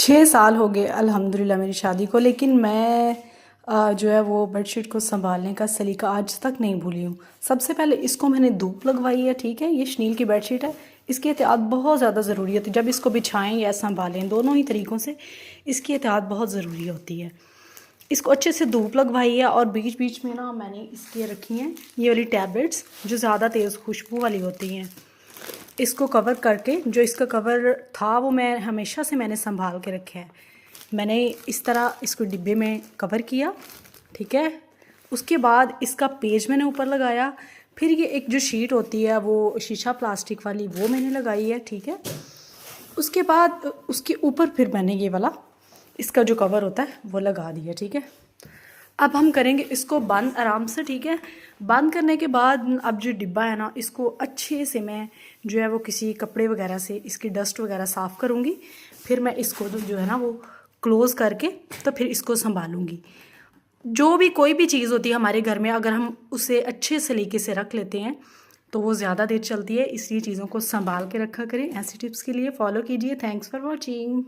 6 साल हो गए अल्हम्दुलिल्लाह मेरी शादी को, लेकिन मैं जो है वो बेडशीट को संभालने का सलीका आज तक नहीं भूली हूँ। सबसे पहले इसको मैंने धूप लगवाई है, ठीक है। ये शनील की बेडशीट है, इसकी एहतियात बहुत ज़्यादा ज़रूरी होती है। जब इसको बिछाएं या संभालें, दोनों ही तरीक़ों से इसकी एहतियात बहुत ज़रूरी होती है। इसको अच्छे से धूप लगवाई है और बीच बीच में ना मैंने इसकी रखी हैं ये वाली टैबलेट्स जो ज़्यादा तेज़ खुशबू वाली होती हैं। इसको कवर करके, जो इसका कवर था वो मैं हमेशा से मैंने संभाल के रखा है। मैंने इस तरह इसको डिब्बे में कवर किया, ठीक है। उसके बाद इसका पेज मैंने ऊपर लगाया। फिर ये एक जो शीट होती है वो शीशा प्लास्टिक वाली, वो मैंने लगाई है, ठीक है। उसके बाद उसके ऊपर फिर मैंने ये वाला इसका जो कवर होता है वो लगा दिया, ठीक है। अब हम करेंगे इसको बंद आराम से, ठीक है। बंद करने के बाद अब जो डिब्बा है ना, इसको अच्छे से मैं जो है वो किसी कपड़े वगैरह से इसकी डस्ट वगैरह साफ़ करूँगी। फिर मैं इसको जो है ना वो क्लोज़ करके तो फिर इसको संभालूँगी। जो भी कोई भी चीज़ होती है हमारे घर में, अगर हम उसे अच्छे सलीके से रख लेते हैं तो वो ज़्यादा देर चलती है। इसलिए चीज़ों को संभाल के रखा करें। ऐसी टिप्स के लिए फॉलो कीजिए। Thanks for watching.